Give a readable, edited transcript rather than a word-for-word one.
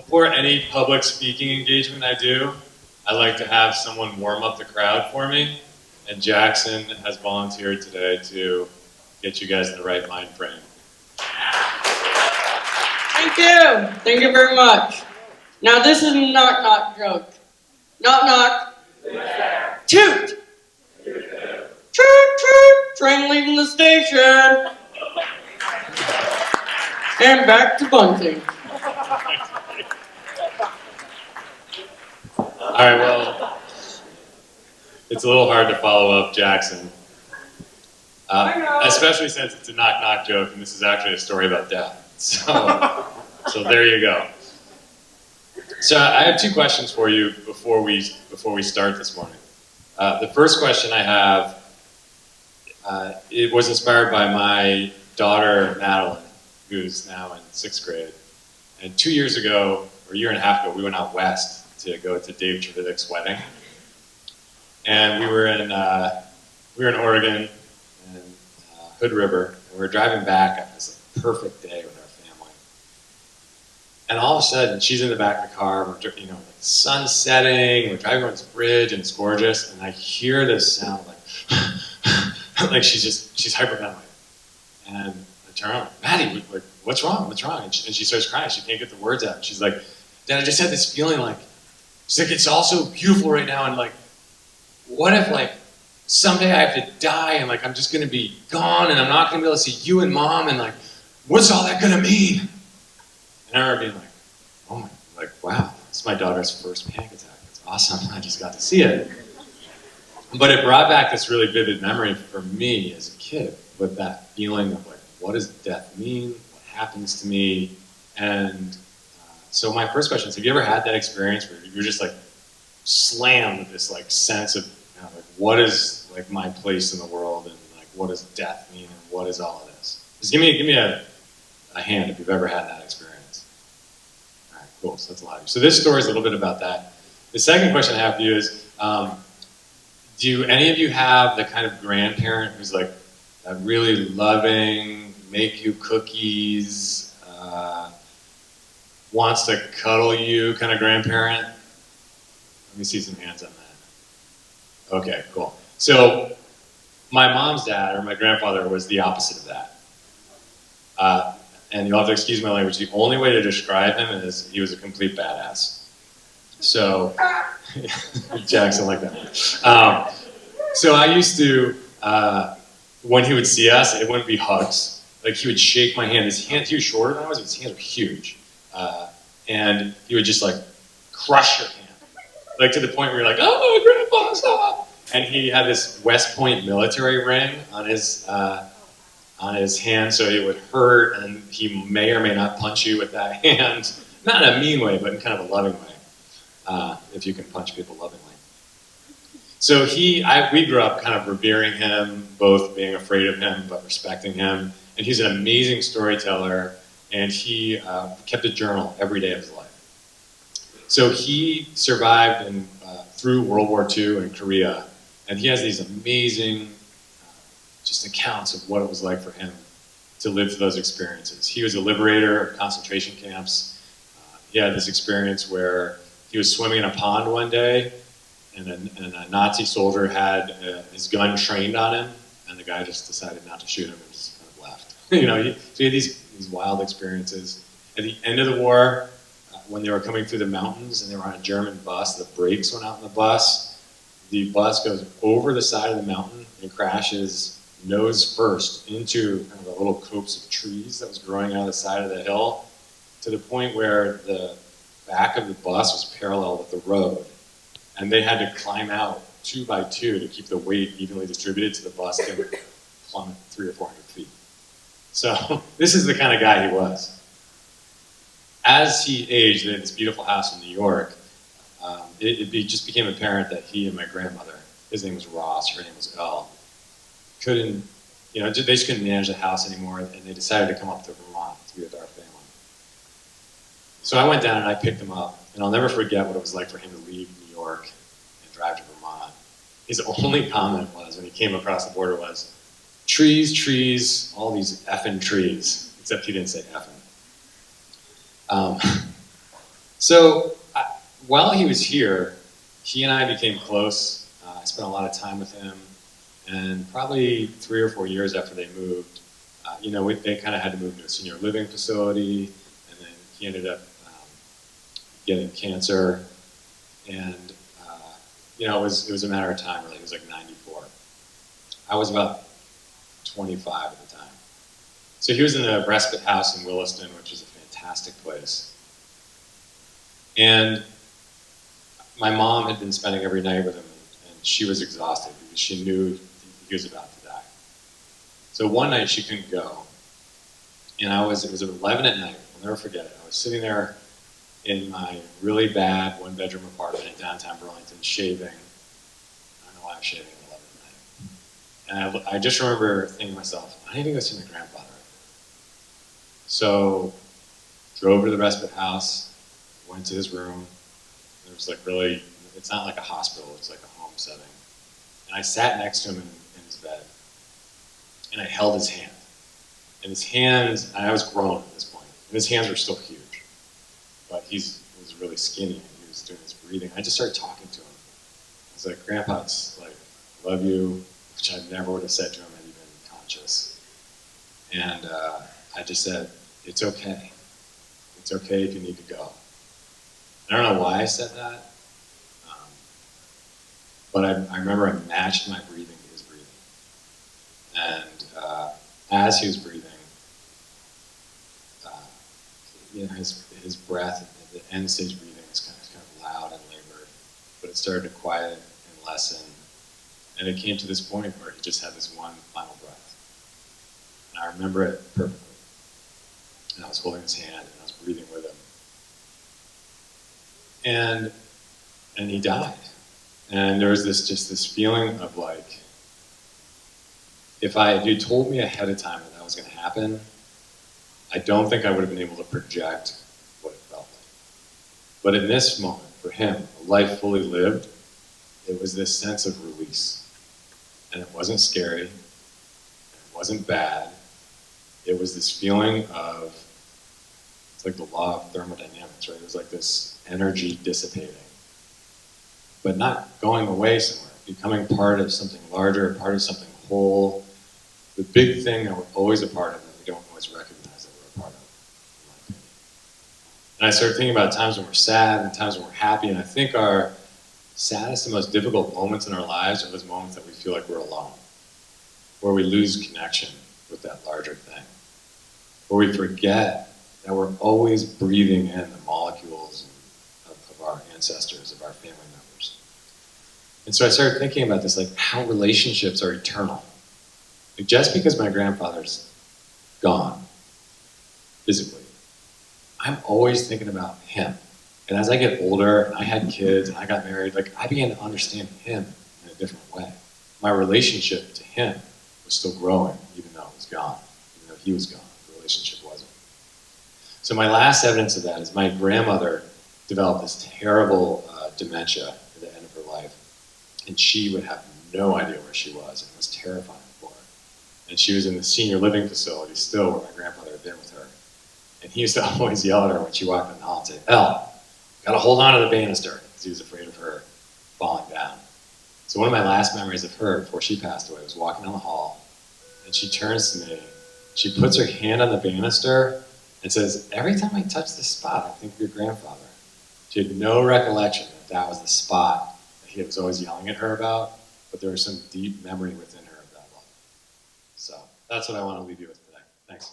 Before any public speaking engagement I do, I like to have someone warm up the crowd for me, and Jackson has volunteered today to get you guys in the right mind frame. Thank you. Thank you very much. Now this is a knock knock joke. Knock knock. Toot. Toot toot. Train leaving the station. And back to Bunting. All right, well, it's a little hard to follow up Jackson, especially since it's a knock knock joke, and this is actually a story about death. So there you go. So I have two questions for you before we start this morning. The first question I have, it was inspired by my daughter Madeline, who's now in 6th grade. And 2 years ago, or a year and a half ago, we went out west to go to Dave Treviddick's wedding. And we were in Oregon and Hood River, and we were driving back after this perfect day with our family. And all of a sudden, she's in the back of the car. We're, the sun's setting. We're driving on this bridge, and it's gorgeous. And I hear this sound like, like she's hyperventilating. And I turn around, Maddie, what's wrong? What's wrong? And she starts crying. She can't get the words out. And she's like, Dad, I just had this feeling like, it's all so beautiful right now, and what if someday I have to die and I'm just gonna be gone and I'm not gonna be able to see you and Mom, and what's all that gonna mean? And I remember being oh my, wow, this is my daughter's first panic attack. It's awesome. I just got to see it. But it brought back this really vivid memory for me as a kid with that feeling of what does death mean? What happens to me? And so my first question is, have you ever had that experience where you're just slammed with this sense of what is my place in the world, and what does death mean, and what is all of this? Just give me a hand if you've ever had that experience. All right, cool. So that's a lot of you. So this story is a little bit about that. The second question I have for you is, do any of you have the kind of grandparent who's that really loving, make you cookies, wants to cuddle you kind of grandparent? Let me see some hands on that. Okay, cool. So my mom's dad, or my grandfather, was the opposite of that. And you'll have to excuse my language. The only way to describe him is he was a complete badass. So, Jackson like that. So I used to, when he would see us, it wouldn't be hugs. He would shake my hand. His hands, he was shorter than I was, but his hands were huge. And he would just crush your hand. To the point where you're oh, Grandpa, stop! And he had this West Point military ring on his hand, so it would hurt, and he may or may not punch you with that hand. Not in a mean way, but in kind of a loving way, if you can punch people lovingly. So we grew up kind of revering him, both being afraid of him, but respecting him. And he's an amazing storyteller, and he kept a journal every day of his life. So he survived through World War II in Korea, and he has these amazing just accounts of what it was like for him to live through those experiences. He was a liberator of concentration camps. He had this experience where he was swimming in a pond one day, and a Nazi soldier had his gun trained on him, and the guy just decided not to shoot him and just kind of left. So he had these wild experiences. At the end of the war, when they were coming through the mountains and they were on a German bus, the brakes went out in the bus. The bus goes over the side of the mountain and crashes nose first into kind of a little copse of trees that was growing out of the side of the hill, to the point where the back of the bus was parallel with the road. And they had to climb out 2 by 2 to keep the weight evenly distributed so the bus didn't plummet 300 or 400 feet. So this is the kind of guy he was. As he aged, they had this beautiful house in New York. It just became apparent that he and my grandmother, his name was Ross, her name was Elle, couldn't, they just couldn't manage the house anymore, and they decided to come up to Vermont to be with our family. So I went down and I picked him up, and I'll never forget what it was like for him to leave New York and drive to Vermont. His only comment was, when he came across the border, was, trees, trees, all these effing trees, except he didn't say effing. So while he was here, he and I became close. I spent a lot of time with him, and probably 3 or 4 years after they moved, they kind of had to move to a senior living facility, and then he ended up getting cancer, and it was a matter of time. Really, he was like 94. I was about 25 at the time. So he was in the respite house in Williston, which is a fantastic place. And my mom had been spending every night with him, and she was exhausted because she knew he was about to die. So one night she couldn't go, and it was 11 at night. I'll never forget it. I was sitting there in my really bad one-bedroom apartment in downtown Burlington, shaving. I don't know why I'm shaving at 11 at night. And I just remember thinking to myself, I need to go see my grandfather. So drove to the respite house, went to his room. There was it's not like a hospital, it's like a home setting. And I sat next to him in his bed, and I held his hand. And his hands, and I was grown at this point, and his hands were still huge, but he was really skinny, and he was doing his breathing. I just started talking to him. I was like, Grandpa, it's like, love you, which I never would have said to him had he been conscious. And I just said, it's okay. It's okay if you need to go. I don't know why I said that, but I remember I matched my breathing to his breathing. And as he was breathing, his breath, the end stage breathing is kind of loud and labored, but it started to quiet and lessen. And it came to this point where he just had this one final breath. And I remember it perfectly. And I was holding his hand, and I was breathing with him. And he died. And there was this feeling of like, if you told me ahead of time that was going to happen, I don't think I would have been able to project what it felt like. But in this moment, for him, a life fully lived, it was this sense of release. And it wasn't scary, and it wasn't bad. It was this feeling of, it's like the law of thermodynamics, right? It was like this energy dissipating, but not going away somewhere, becoming part of something larger, part of something whole. The big thing that we're always a part of that we don't always recognize that we're a part of, in my opinion. And I started thinking about times when we're sad and times when we're happy, and I think our saddest and most difficult moments in our lives are those moments that we feel like we're alone, where we lose connection with that larger thing, where we forget that we're always breathing in the molecules of our ancestors, of our family members. And so I started thinking about this, like how relationships are eternal. Like just because my grandfather's gone, physically, I'm always thinking about him. And as I get older, and I had kids, and I got married, like I began to understand him in a different way. My relationship to him was still growing, even though it was gone, even though he was gone, the relationship wasn't. So my last evidence of that is my grandmother developed this terrible dementia at the end of her life, and she would have no idea where she was, and it was terrifying for her. And she was in the senior living facility still, where my grandfather had been with her. And he used to always yell at her when she walked down the hall and say, "Elle, gotta hold on to the banister," because he was afraid of her falling down. So one of my last memories of her before she passed away was walking down the hall, and she turns to me, she puts her hand on the banister and says, "Every time I touch this spot, I think of your grandfather." She had no recollection that that was the spot that he was always yelling at her about, but there was some deep memory within her of that love. So that's what I want to leave you with today. Thanks.